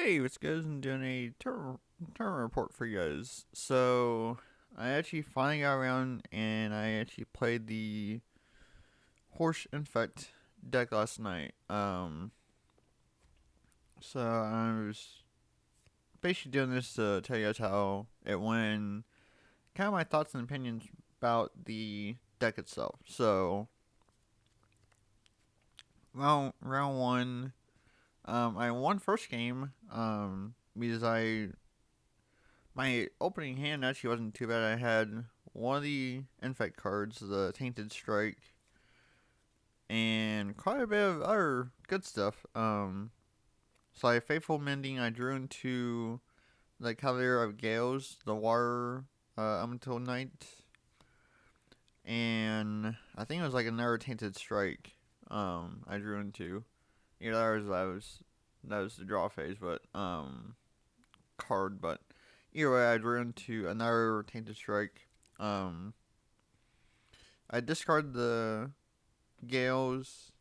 Hey, what's good? I'm doing a turn report for you guys. So, I actually finally got around and I actually played the Horse Infect deck last night. So I was basically doing this to tell you guys how it went, kind of my thoughts and opinions about the deck itself. So, round one, I won first game, because my opening hand actually wasn't too bad. I had one of the Infect cards, the Tainted Strike, and quite a bit of other good stuff. So I Faithful Mending. I drew into the Cavalier of Gales, the Water Elemental Knight, and I think it was like another Tainted Strike. I drew into. Yeah, that was the draw phase, but card, but either way, I drew into another Tainted Strike. Um, I discarded the Gales,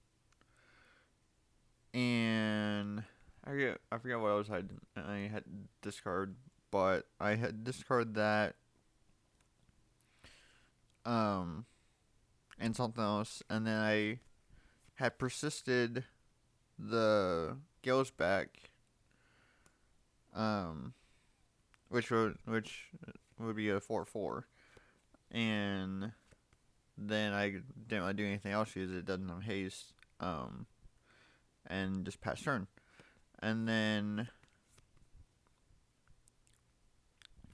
and I forget what else I had discard, but I had discarded that, um and something else, and then I had persisted the Gales back, um which would be a 4/4, and then I didn't really do anything else because it doesn't have haste, and just pass turn. And then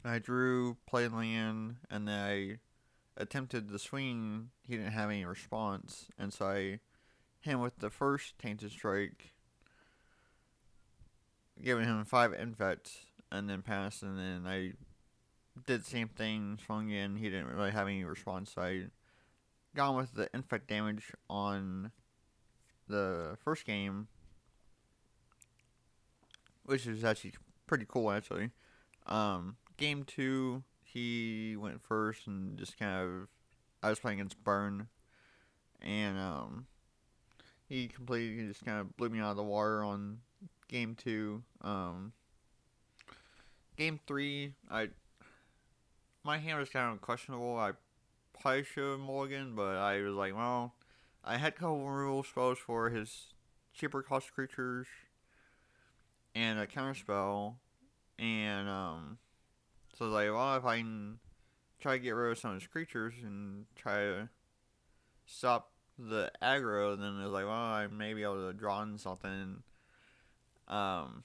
I drew, played land, and then I attempted the swing. He didn't have any response, and so I hit him with the first Tainted Strike, giving him 5 infects, and then passed. And then I did the same thing, swung in. He didn't really have any response, so I got him with the infect damage on the first game, which is actually pretty cool, actually. Game two, he went first and just kind of. I was playing against Burn, and he completely just kind of blew me out of the water on game two. Game three, my hand was kind of questionable. I probably should have Mulligan, but I was like, well, I had a couple removal spells for his cheaper cost creatures and a counter spell, and so I was like, well, if I can try to get rid of some of his creatures and try to stop the aggro, then it was like, well, I may be able to draw in something. Um,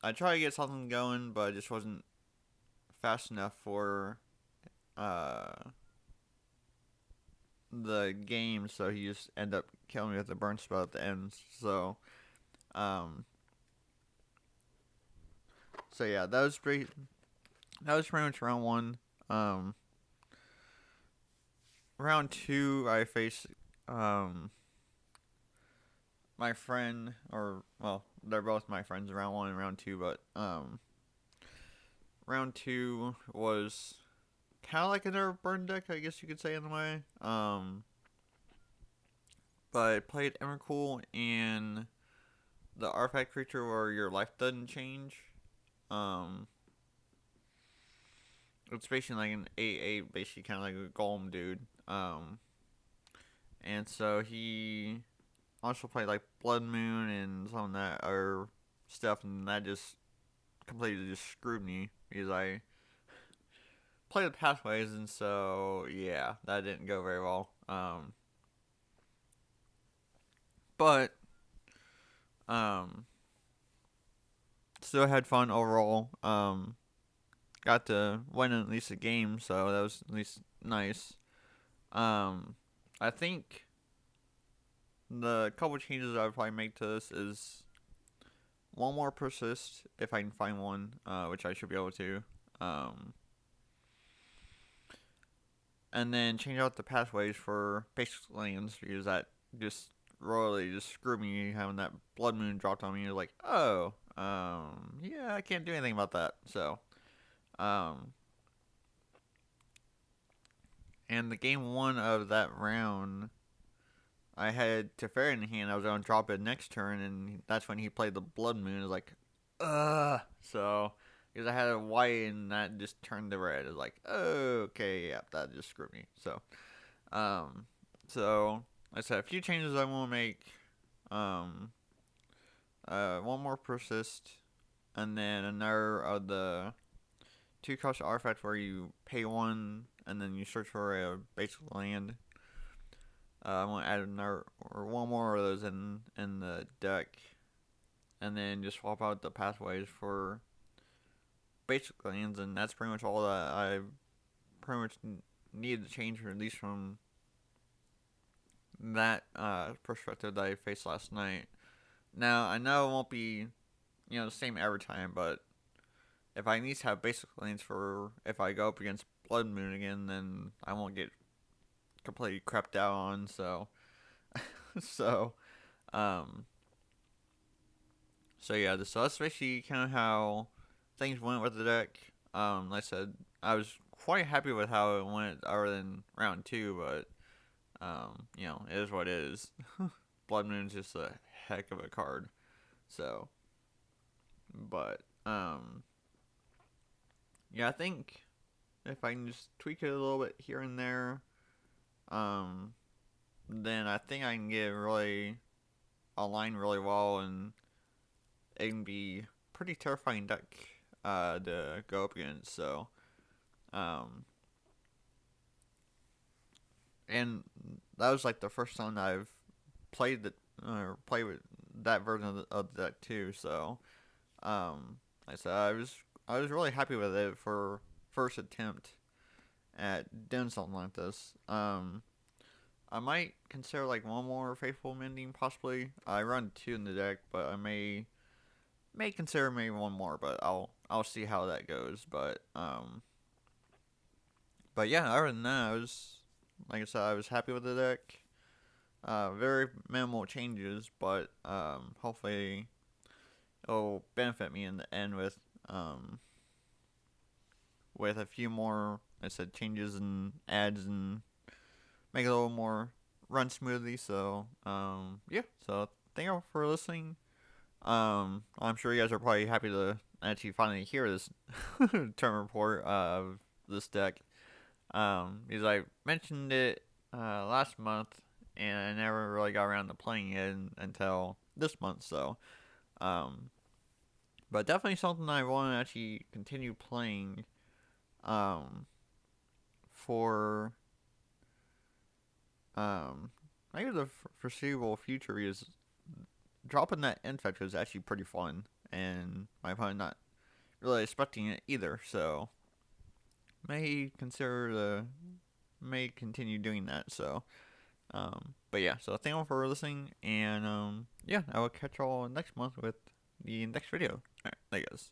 I tried to get something going, but it just wasn't fast enough for uh the game, so he just ended up killing me with the burn spell at the end. Um, so yeah, that was pretty much round one. Um, Round two, I faced um my friend, or well, they're both my friends. Round one and round two, but round two was kind of like another burn deck, I guess you could say in a way. But I played Emrakul and the artifact creature where your life doesn't change. Um, it's basically like an 8/8, basically kind of like a golem dude. And so he also played like Blood Moon and some of that other stuff, and that just completely just screwed me because I played the pathways, and so yeah, that didn't go very well. But um, still had fun overall. Got to win at least a game, so that was at least nice. Um, I think the couple changes I would probably make to this is one more persist if I can find one, which I should be able to. Um, and then change out the pathways for basic lands because that just royally just screwed me having that blood moon dropped on me. You're like, oh, yeah, I can't do anything about that. So, um, and the game one of that round, I had Teferi in hand. I was going to drop it next turn, and that's when he played the blood moon. I was like, So, because I had a white and that just turned to red. It's like, oh, okay, yeah, that just screwed me. Um, so like I said a few changes I want to make. Um, one more persist, and then another of the two cost artifacts where you pay one and then you search for a basic land. I want to add another or one more of those in the deck, and then just swap out the pathways for basic lands, and that's pretty much all that I pretty much needed to change, at least from that perspective that I faced last night. Now I know it won't be the same every time, but if I need to have basic lanes for if I go up against Blood Moon again, then I won't get completely crept out on. So so um so yeah, so that's basically kind of how things went with the deck. Like I said, I was quite happy with how it went other than round two, but it is what it is. Blood Moon's just a heck of a card. So, but yeah, I think if I can just tweak it a little bit here and there, um, then I think I can get really aligned really well, and it can be pretty terrifying deck to go up against. So, um, and that was like the first time I've played the or played with that version of the deck too. So, like I said, I was really happy with it for first attempt at doing something like this. I might consider like one more faithful mending possibly. I run two in the deck, but I may consider maybe one more, but I'll see how that goes. But yeah, other than that, I was like I said, I was happy with the deck. Very minimal changes, but hopefully it'll benefit me in the end with a few more, like I said, changes and adds and make it a little more run smoothly. So yeah. So thank you all for listening. I'm sure you guys are probably happy to actually finally hear this term report of this deck. Because I mentioned it last month, and I never really got around to playing it until this month. So, um, but definitely something I want to actually continue playing. For um, maybe the foreseeable future is dropping that Infect is actually pretty fun, and my opponent not really expecting it either. So may continue doing that. So but yeah, so thank you for listening, and yeah, I will catch y'all next month with the next video. Alright, there you guys.